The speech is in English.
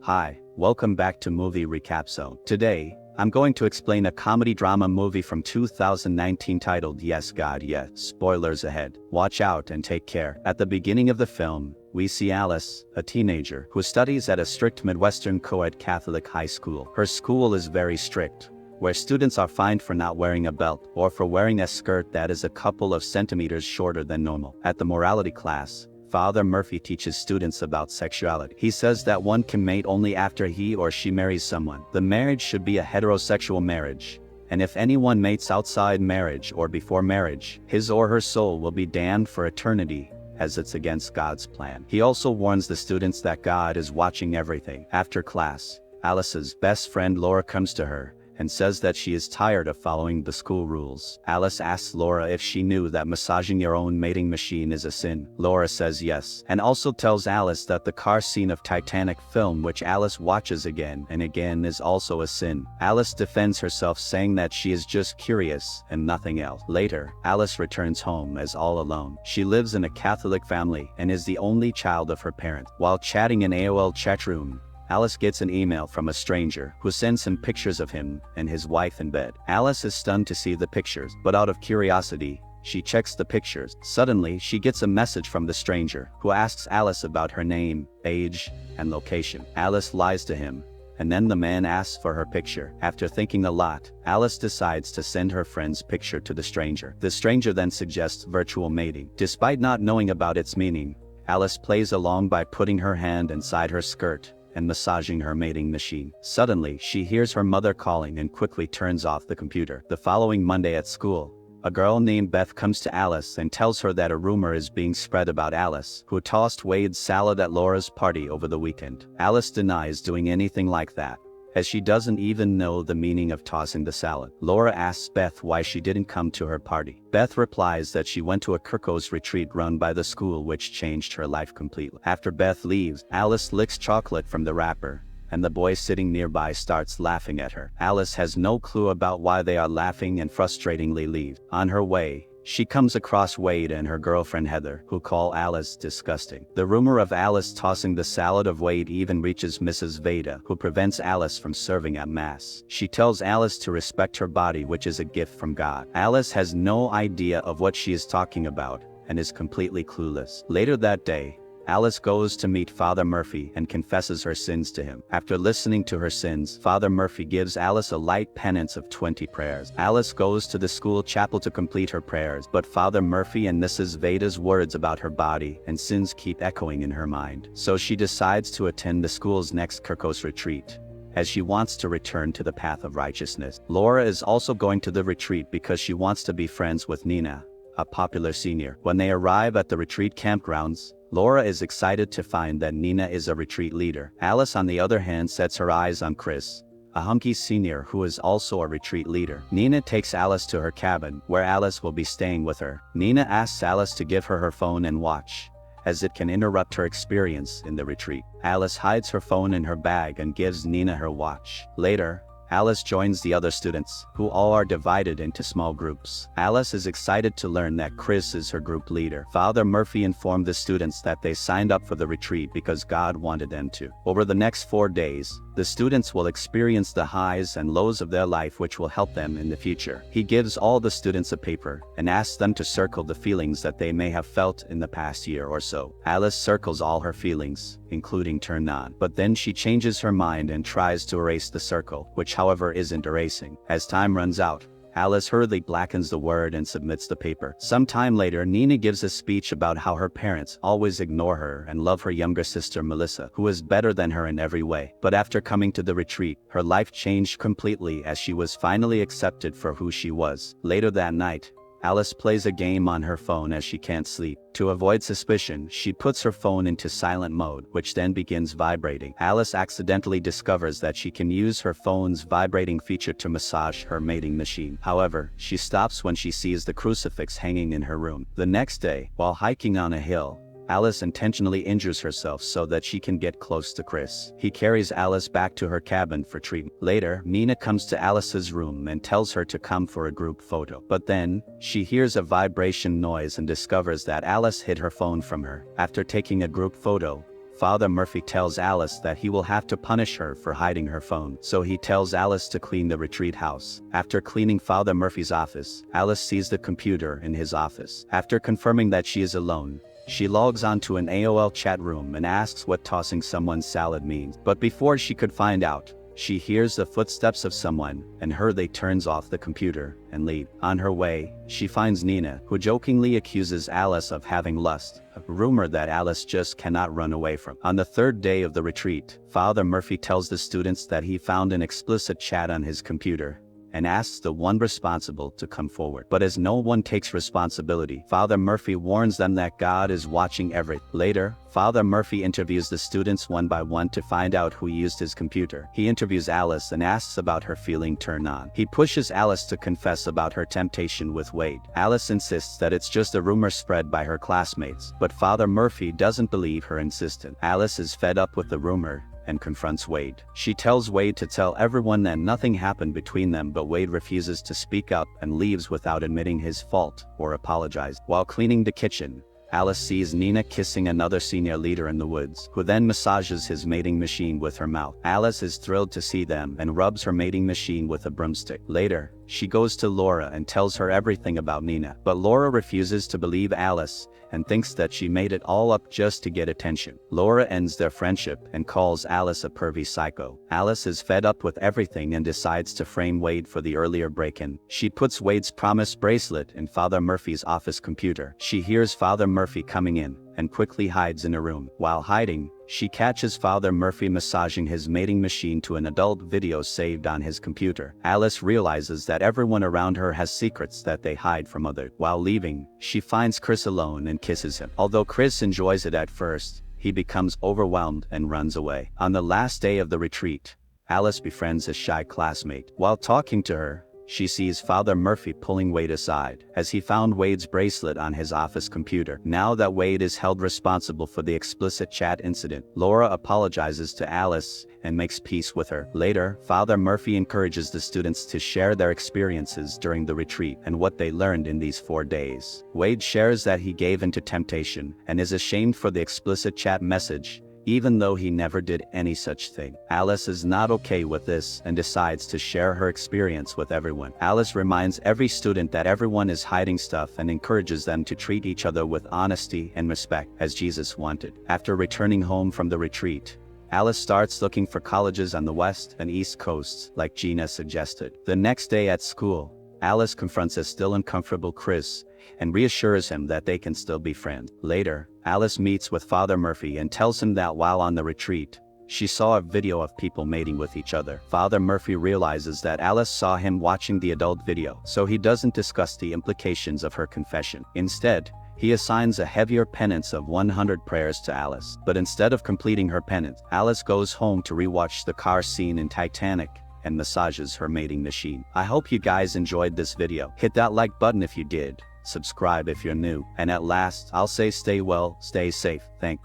Hi, welcome back to Movie Recap Zone. Today, I'm going to explain a comedy drama movie from 2019 titled Yes God Yes. Spoilers ahead. Watch out and take care. At the beginning of the film, we see Alice, a teenager, who studies at a strict Midwestern co-ed Catholic high school. Her school is very strict, where students are fined for not wearing a belt or for wearing a skirt that is a couple of centimeters shorter than normal. At the morality class, Father Murphy teaches students about sexuality. He says that one can mate only after he or she marries someone. The marriage should be a heterosexual marriage, and if anyone mates outside marriage or before marriage, his or her soul will be damned for eternity, as it's against God's plan. He also warns the students that God is watching everything. After class, Alice's best friend Laura comes to her and says that she is tired of following the school rules. Alice asks Laura if she knew that massaging your own mating machine is a sin. Laura says yes, and also tells Alice that the car scene of Titanic film, which Alice watches again and again, is also a sin. Alice defends herself, saying that she is just curious and nothing else. Later, Alice returns home as all alone. She lives in a Catholic family and is the only child of her parents. While chatting in AOL chat room, Alice gets an email from a stranger who sends him pictures of him and his wife in bed. Alice is stunned to see the pictures, but out of curiosity, she checks the pictures. Suddenly, she gets a message from the stranger, who asks Alice about her name, age, and location. Alice lies to him, and then the man asks for her picture. After thinking a lot, Alice decides to send her friend's picture to the stranger. The stranger then suggests virtual mating. Despite not knowing about its meaning, Alice plays along by putting her hand inside her skirt and massaging her mating machine. Suddenly, she hears her mother calling and quickly turns off the computer. The following Monday at school, a girl named Beth comes to Alice and tells her that a rumor is being spread about Alice, who tossed Wade's salad at Laura's party over the weekend. Alice denies doing anything like that, as she doesn't even know the meaning of tossing the salad. Laura asks Beth why she didn't come to her party. Beth replies that she went to a Kirkos retreat run by the school, which changed her life completely. After Beth leaves, Alice licks chocolate from the wrapper, and the boy sitting nearby starts laughing at her. Alice has no clue about why they are laughing and frustratingly leaves. On her way, she comes across Wade and her girlfriend Heather, who call Alice disgusting. The rumor of Alice tossing the salad of Wade even reaches Mrs. Veda, who prevents Alice from serving at Mass. She tells Alice to respect her body, which is a gift from God. Alice has no idea of what she is talking about and is completely clueless. Later that day, Alice goes to meet Father Murphy and confesses her sins to him. After listening to her sins, Father Murphy gives Alice a light penance of 20 prayers. Alice goes to the school chapel to complete her prayers, but Father Murphy and Mrs. Veda's words about her body and sins keep echoing in her mind. So she decides to attend the school's next Kirkos retreat, as she wants to return to the path of righteousness. Laura is also going to the retreat because she wants to be friends with Nina, a popular senior. When they arrive at the retreat campgrounds, Laura is excited to find that Nina is a retreat leader. Alice, on the other hand, sets her eyes on Chris, a hunky senior who is also a retreat leader. Nina takes Alice to her cabin, where Alice will be staying with her. Nina asks Alice to give her her phone and watch, as it can interrupt her experience in the retreat. Alice hides her phone in her bag and gives Nina her watch. Later, Alice joins the other students, who all are divided into small groups. Alice is excited to learn that Chris is her group leader. Father Murphy informed the students that they signed up for the retreat because God wanted them to. Over the next 4 days, the students will experience the highs and lows of their life, which will help them in the future. He gives all the students a paper and asks them to circle the feelings that they may have felt in the past year or so. Alice circles all her feelings, including turn on, but then she changes her mind and tries to erase the circle, which however isn't erasing. As time runs out, Alice hurriedly blackens the word and submits the paper. Some time later, Nina gives a speech about how her parents always ignore her and love her younger sister Melissa, who is better than her in every way. But after coming to the retreat, her life changed completely as she was finally accepted for who she was. Later that night, Alice plays a game on her phone as she can't sleep. To avoid suspicion, she puts her phone into silent mode, which then begins vibrating. Alice accidentally discovers that she can use her phone's vibrating feature to massage her mating machine. However, she stops when she sees the crucifix hanging in her room. The next day, while hiking on a hill, Alice intentionally injures herself so that she can get close to Chris. He carries Alice back to her cabin for treatment. Later, Nina comes to Alice's room and tells her to come for a group photo. But then, she hears a vibration noise and discovers that Alice hid her phone from her. After taking a group photo, Father Murphy tells Alice that he will have to punish her for hiding her phone, so he tells Alice to clean the retreat house. After cleaning Father Murphy's office, Alice sees the computer in his office. After confirming that she is alone, she logs onto an AOL chat room and asks what tossing someone's salad means. But before she could find out, she hears the footsteps of someone, and they turns off the computer and leave. On her way, she finds Nina, who jokingly accuses Alice of having lust, a rumor that Alice just cannot run away from. On the third day of the retreat, Father Murphy tells the students that he found an explicit chat on his computer, and asks the one responsible to come forward. But as no one takes responsibility, Father Murphy warns them that God is watching everything. Later, Father Murphy interviews the students one by one to find out who used his computer. He interviews Alice and asks about her feeling turned on. He pushes Alice to confess about her temptation with Wade. Alice insists that it's just a rumor spread by her classmates, but Father Murphy doesn't believe her insistence. Alice is fed up with the rumor and confronts Wade. She tells Wade to tell everyone that nothing happened between them, but Wade refuses to speak up and leaves without admitting his fault or apologize. While cleaning the kitchen, Alice sees Nina kissing another senior leader in the woods, who then massages his mating machine with her mouth. Alice is thrilled to see them and rubs her mating machine with a broomstick. Later, she goes to Laura and tells her everything about Nina, but Laura refuses to believe Alice and thinks that she made it all up just to get attention. Laura ends their friendship and calls Alice a pervy psycho. Alice is fed up with everything and decides to frame Wade for the earlier break-in. She puts Wade's promise bracelet in Father Murphy's office computer. She hears Father Murphy coming in and quickly hides in a room. While hiding, she catches Father Murphy massaging his mating machine to an adult video saved on his computer. Alice realizes that everyone around her has secrets that they hide from others. While leaving, she finds Chris alone and kisses him. Although Chris enjoys it at first, he becomes overwhelmed and runs away. On the last day of the retreat, Alice befriends a shy classmate. While talking to her, she sees Father Murphy pulling Wade aside, as he found Wade's bracelet on his office computer. Now that Wade is held responsible for the explicit chat incident, Laura apologizes to Alice and makes peace with her. Later, Father Murphy encourages the students to share their experiences during the retreat and what they learned in these 4 days. Wade shares that he gave into temptation and is ashamed for the explicit chat message, even though he never did any such thing. Alice is not okay with this and decides to share her experience with everyone. Alice reminds every student that everyone is hiding stuff and encourages them to treat each other with honesty and respect, as Jesus wanted. After returning home from the retreat, Alice starts looking for colleges on the west and east coasts, like Gina suggested. The next day at school, Alice confronts a still uncomfortable Chris and reassures him that they can still be friends. Later, Alice meets with Father Murphy and tells him that while on the retreat, she saw a video of people mating with each other. Father Murphy realizes that Alice saw him watching the adult video, so he doesn't discuss the implications of her confession. Instead, he assigns a heavier penance of 100 prayers to Alice. But instead of completing her penance, Alice goes home to rewatch the car scene in Titanic and massages her mating machine. I hope you guys enjoyed this video. Hit that like button if you did. Subscribe if you're new. And at last, I'll say stay well, stay safe. Thanks.